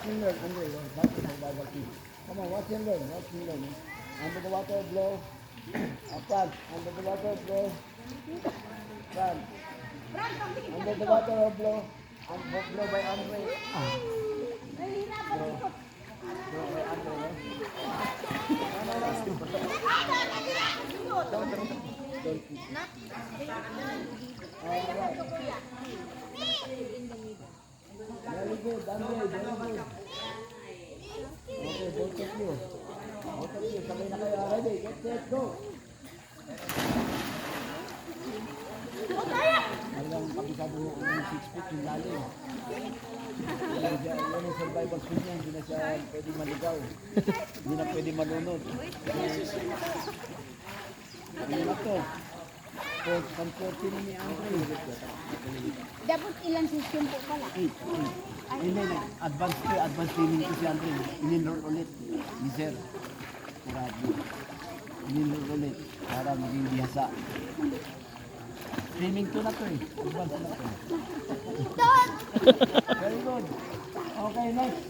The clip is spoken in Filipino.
and learn, Andre. Back to survival team. Come on, watch and learn, watch and learn. Under the water, blow. Front, under the water, blow. Front. Under the water, blow. And blow by Andre. Blow by Andre, no? Very good, Andre, very good. Okay, both of you. Both of you, sabay na kayo. Ready, get set, go. Hanggang kabisado mo ang 6 feet yung lalim. Yan yung survival skill niya, hindi na siya pwede maligaw. Hindi na pwede malunod. Ano na to? Pang 14 na ni Andre. Dapat ilang system po pala? 8. Hindi, advanced training ko si Andre. Inenroll ulit ni Sir. Kurado. Inenroll ulit para maging bihasa. Training ko na to eh. Advanced na to. Very good. Okay, next.